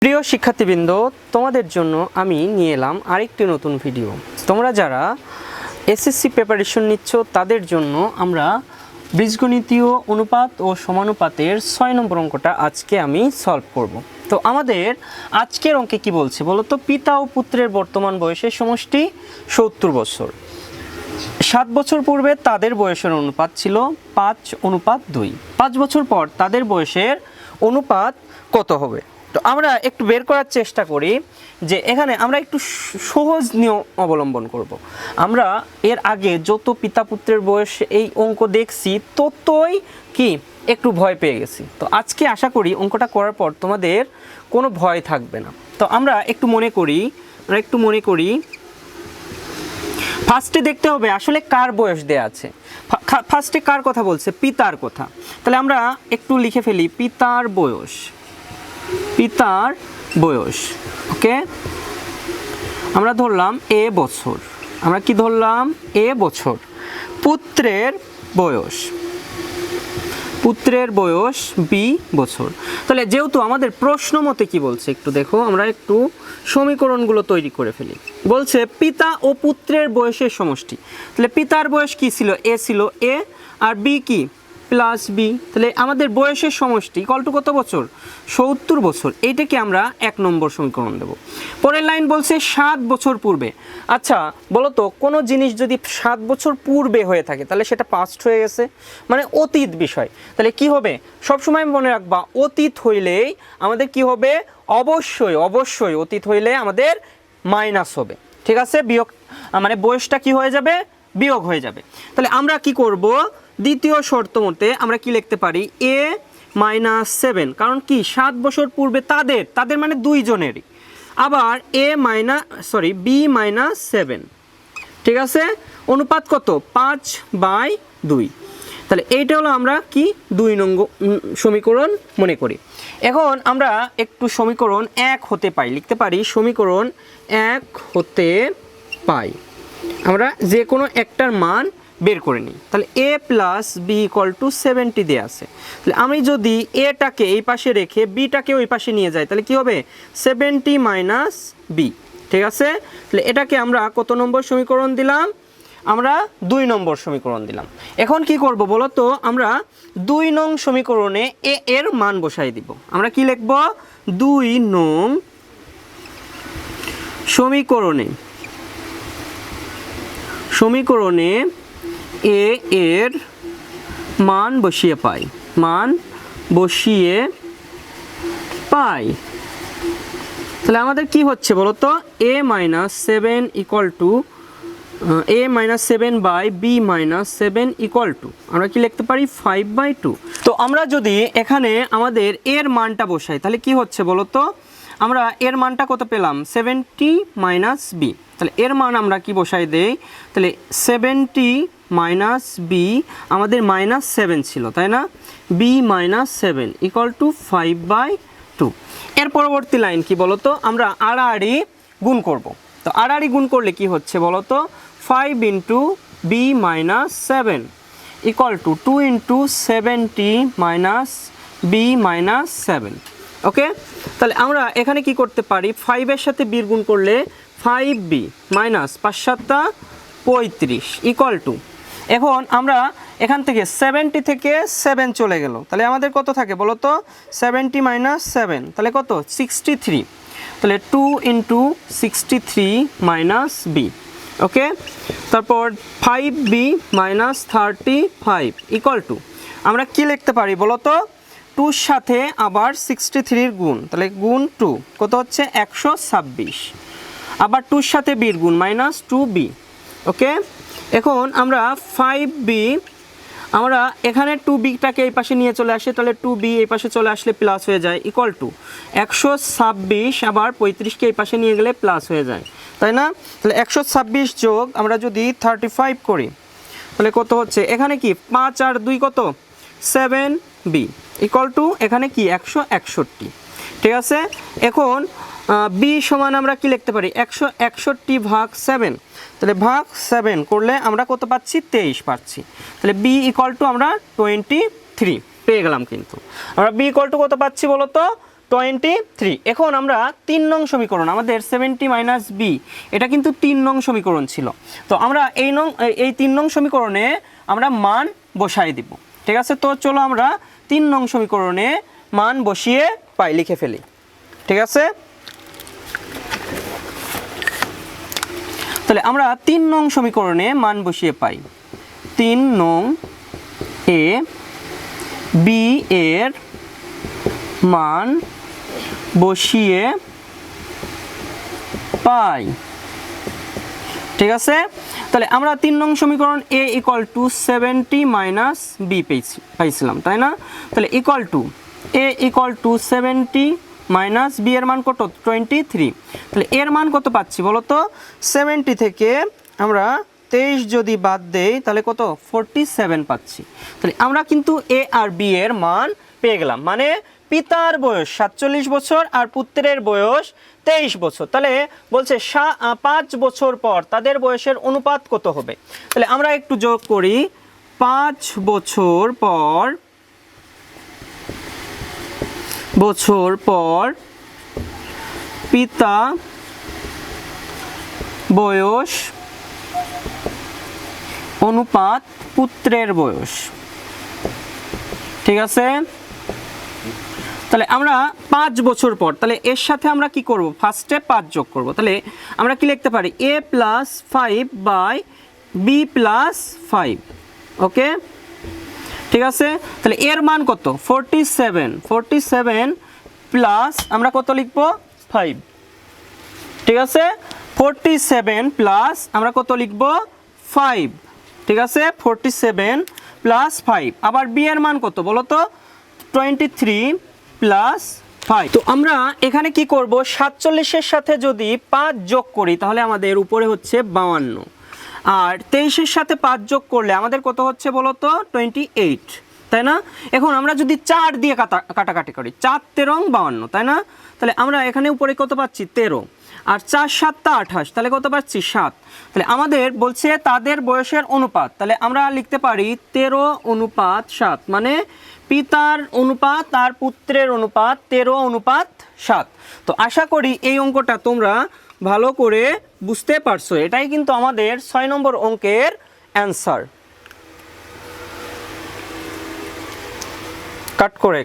প্রিয় শিক্ষার্থীবৃন্দ, তোমাদের জন্য আমি নিয়ে এলাম আরেকটি নতুন ভিডিও। তোমরা যারা এসএসসি প্রিপারেশন নিচ্ছ তাদের জন্য আমরা বীজগণিতীয় অনুপাত ও সমানুপাতের 6 নম্বর অঙ্কটা আজকে আমি সলভ করব। তো আমাদের আজকের অঙ্কে কি বলছে বলো তো, পিতা ও পুত্রের বর্তমান বয়সের সমষ্টি 70 বছর। 7 বছর পূর্বে তাদের বয়সের অনুপাত ছিল 5:2। 5 বছর পর তাদের বয়সের অনুপাত কত হবে? তো আমরা একটু বের করার চেষ্টা করি যে এখানে আমরা একটু সহজ নিয়ম অবলম্বন করব। আমরা এর আগে যত পিতা পুত্রের বয়স এই অঙ্ক দেখছি ততই কি একটু ভয় পেয়ে গেছি। তো আজকে আশা করি অঙ্কটা করার পর তোমাদের কোনো ভয় থাকবে না। তো আমরা একটু মনে করি ফার্স্টে দেখতে হবে আসলে কার বয়স দেয়া আছে। ফার্স্টে কার কথা বলছে? পিতার কথা। তাহলে আমরা একটু লিখে ফেলি পিতার বয়স। ওকে, আমরা ধরলাম এ বছর। আমরা কি ধরলাম? এ বছর। পুত্রের বয়স বি বছর। তাহলে যেহেতু আমাদের প্রশ্ন মতে কি বলছে একটু দেখো, আমরা একটু সমীকরণগুলো তৈরি করে ফেলি। বলছে পিতা ও পুত্রের বয়সের সমষ্টি। তাহলে পিতার বয়স কি ছিল? এ ছিল, এ আর বি কি প্লাস বি। তাহলে আমাদের বয়সের সমষ্টি ইকুয়াল টু কত বছর? 70 বছর। এইটাকে আমরা 1 নম্বর সমীকরণ দেব। পরের লাইন বলছে 7 বছর পূর্বে। আচ্ছা বলো তো, কোনো জিনিস যদি 7 বছর পূর্বে হয়ে থাকে তাহলে সেটা পাস্ট হয়ে গেছে, মানে অতীত বিষয়। তাহলে কি হবে? সবসময় মনে রাখবা অতীত হইলেই আমাদের কি হবে? অবশ্যই অতীত হইলে আমাদের মাইনাস হবে। ঠিক আছে, বিয়োগ মানে বয়সটা কি হয়ে যাবে? বিয়োগ হয়ে যাবে। তাহলে আমরা কি করব? দ্বিতীয় শর্ত মতে আমরা কি লিখতে পারি? a - 7। কারণ কি 7 বছর পূর্বে তাদের মানে দুইজনেরই। আবার b - 7। ঠিক আছে, অনুপাত কত? 5/2। তাহলে এইটা হলো আমরা কি 2 নং সমীকরণ মনে করি। এখন আমরা একটু সমীকরণ 1 হতে পাই লিখতে পারি। সমীকরণ 1 হতে পাই আমরা যে কোনো একটার মান বের করে নিই। তাহলে a + b = 70 দেওয়া আছে। তাহলে আমি যদি এটাকে এই পাশে রেখে বিটাকে ওই পাশে নিয়ে যাই তাহলে কি হবে? 70 - b। ঠিক আছে, তাহলে এটাকে আমরা কত নম্বর সমীকরণ দিলাম? আমরা 2 নম্বর সমীকরণ দিলাম। এখন কি করব বলো তো, আমরা 2 নং সমীকরণে a এর মান বসাই দিব। আমরা কি লিখব? 2 নং সমীকরণে a এর মান বসিয়ে পাই। তাহলে আমাদের কি হচ্ছে বলো তো? a - 7 = b - 7 = আমরা কি লিখতে পারি? 5/2। তো আমরা যদি এখানে আমাদের এর মানটা বসাই তাহলে কি হচ্ছে বলো তো? আমরা এর মানটা কত পেলাম? 70 - b। তাহলে এর মান আমরা কি বসাই দেই? তাহলে 70 - b আমাদের -7 ছিল, তাই না? b - 7 = 5/2। এর পরবর্তী লাইন কি বলো তো? আমরা আড়াআড়ি গুণ করব। তো আড়াআড়ি গুণ করলে কি হচ্ছে বলো তো? 5 × b - 7 = 2 × 70 - b - 7। ওকে, তাহলে আমরা এখানে কি করতে পারি? 5 এর সাথে b গুণ করলে 5b - 5 × 7 = এখন আমরা এখান থেকে 70 থেকে 7 চলে গেল, তাহলে আমাদের কত থাকে বলো তো? 70 - 7 তাহলে কত? 63। তাহলে 2 × 63 - b। ওকে, তারপর 5b - 35 = আমরা কি লিখতে পারি বলো তো? 2 সাথে আবার 63 এর গুণ, তাহলে গুণ 2 কত হচ্ছে? 126। আবার 2 সাথে b এর গুণ -2b। ওকে, এখন আমরা 5b আমরা এখানে 2bটাকে এই পাশে নিয়ে চলে আসি, তাহলে 2b এই পাশে চলে আসলে প্লাস হয়ে যায় = 126। আবার 35কে এই পাশে নিয়ে গেলে প্লাস হয়ে যায়, তাই না? তাহলে 126 যোগ আমরা যদি 35 করি তাহলে কত হচ্ছে? এখানে কি 5 আর 2 কত? 7b = এখানে কি 161। ঠিক আছে, এখন b সমান আমরা কি লিখতে পারি? 161/7। তাহলে ভাগ 7 করলে আমরা কত পাচ্ছি? 23 পাচ্ছি। তাহলে b = আমরা 23 পেয়ে গেলাম। কিন্তু আমরা b = কত পাচ্ছি বলো তো? 23। এখন আমরা 3 নং সমীকরণ, আমাদের 70 মাইনাস বি, এটা কিন্তু 3 নং সমীকরণ ছিল। তো আমরা এই 3 নং সমীকরণে আমরা মান বসাই দিব। ঠিক আছে, তো চলো আমরা 3 নং সমীকরণে মান বসিয়ে পাই, লিখে ফেলি। ঠিক আছে, তাহলে আমরা 3 নং সমীকরণে মান বসিয়ে পাই 3 নং এ বি এর মান বসিয়ে পাই। ঠিক আছে, তাহলে আমরা 3 নং সমীকরণ a equal to 70 minus b পাইছিলাম, তাই না? তাহলে equal to a equal to 70 minus b এর মান কত? 23। তাহলে এর মান কত পাচ্ছি বলো তো? 70 থেকে আমরা 23 যদি বাদ দেই তাহলে কত? 47 পাচ্ছি। তাহলে আমরা কিন্তু এ আর বি এর মান পেয়ে গেলাম, মানে পিতার বয়স 47 বছর আর পুত্রের বয়স 23 বছর। তাহলে বলছে 5 বছর পর তাদের বয়সের অনুপাত কত হবে? তাহলে আমরা একটু যোগ করি। 5 বছর পর পিতা বয়স অনুপাত পুত্রের বয়স। ঠিক আছে, তাহলে আমরা 5 বছর পর, তাহলে এর সাথে আমরা কি করব? ফার্স্টে 5 যোগ করব। তাহলে আমরা কি লিখতে পারি? a plus 5 by b plus 5। Okay, ঠিক আছে, তাহলে এর মান কত? 47 প্লাস আমরা কত লিখব? 5। ঠিক আছে, 47 প্লাস আমরা কত লিখব? 5। ঠিক আছে, 47 প্লাস 5। আবার বি এর মান কত বলো তো? 23 প্লাস 5। তো আমরা এখানে কি করব? 47-এর সাথে যদি 5 যোগ করি তাহলে আমাদের উপরে হচ্ছে 52, আর 23-এর সাথে 5 যোগ করলে আমাদের কত হচ্ছে বলো তো? 28, তাই না? এখন আমরা যদি 4 দিয়ে কাটাকাটি করি, 4 13 52, তাই না? তাহলে আমরা এখানে উপরে কত পাচ্ছি? 13, আর 4 7 28, তাহলে কত পাচ্ছি? 7। তাহলে আমাদের বলছে তাদের বয়সের অনুপাত, তাহলে আমরা লিখতে পারি 13:7, মানে পিতার অনুপাত আর পুত্রের অনুপাত 13:7। তো আশা করি এই অঙ্কটা তোমরা ভালো করে বুঝতে পারছো। এটাই কিন্তু আমাদের 6 নম্বর অঙ্কের অ্যান্সার। কাট করে